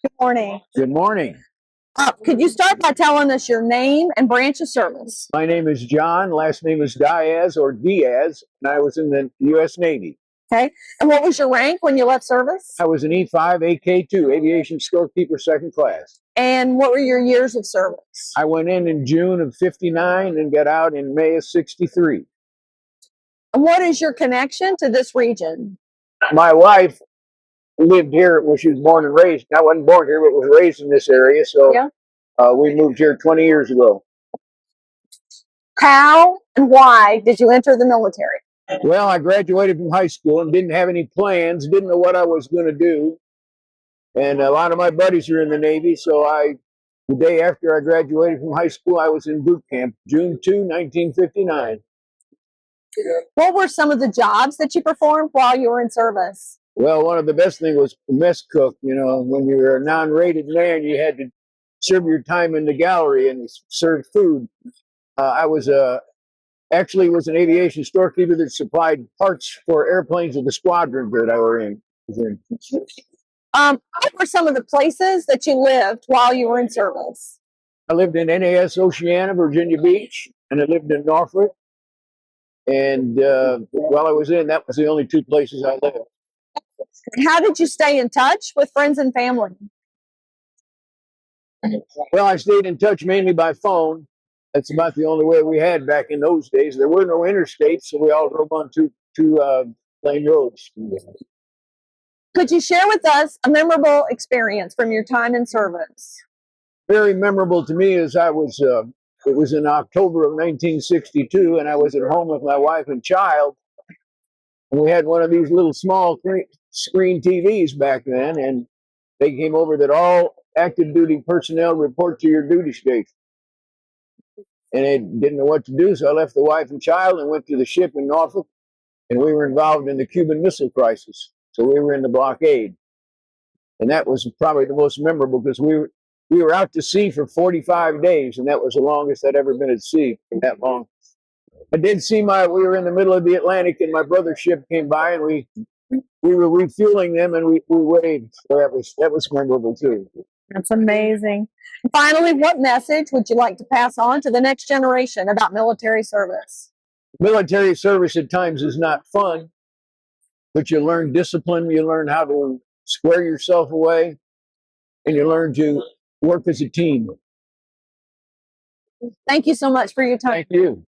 Good morning. Good morning. Could you start by telling us your name and branch of service? My name is John. Last name is Diaz or Diaz, and I was in the U.S. Navy. Okay. And what was your rank when you left service? I was an E5 AK2, aviation storekeeper, second class. And what were your years of service? I went in June of '59 and got out in May of '63. And what is your connection to this region? My wife lived here when she was born and raised. I wasn't born here, but was raised in this area, so Yeah. we moved here 20 years ago. How and why did you enter the military? Well, I graduated from high school and didn't have any plans, didn't know what I was going to do. And a lot of my buddies are in the Navy, so the day after I graduated from high school, I was in boot camp, June 2, 1959. What were some of the jobs that you performed while you were in service? Well, one of the best things was mess cook. You know, when you were a non-rated man, you had to serve your time in the gallery and serve food. I was actually was an aviation storekeeper that supplied parts for airplanes of the squadron that I was in. What were some of the places that you lived while you were in service? I lived in NAS Oceana, Virginia Beach, and I lived in Norfolk. And while I was in, that was the only two places I lived. How did you stay in touch with friends and family? Well, I stayed in touch mainly by phone. That's about the only way we had back in those days. There were no interstates, so we all drove on two plain roads. Could you share with us a memorable experience from your time in service? Very memorable to me is it was in October of 1962, and I was at home with my wife and child. And we had one of these little small screen TVs back then, and they came over that all active duty personnel report to your duty station. And I didn't know what to do, so I left the wife and child and went to the ship in Norfolk, and we were involved in the Cuban Missile Crisis. So we were in the blockade. And that was probably the most memorable because we were out to sea for 45 days, and that was the longest I'd ever been at sea for that long. I did see we were in the middle of the Atlantic, and my brother's ship came by, and we were refueling them, and we waved. So that was memorable too. That's amazing. Finally, what message would you like to pass on to the next generation about military service? Military service at times is not fun, but you learn discipline, you learn how to square yourself away, and you learn to work as a team. Thank you so much for your time. Thank you.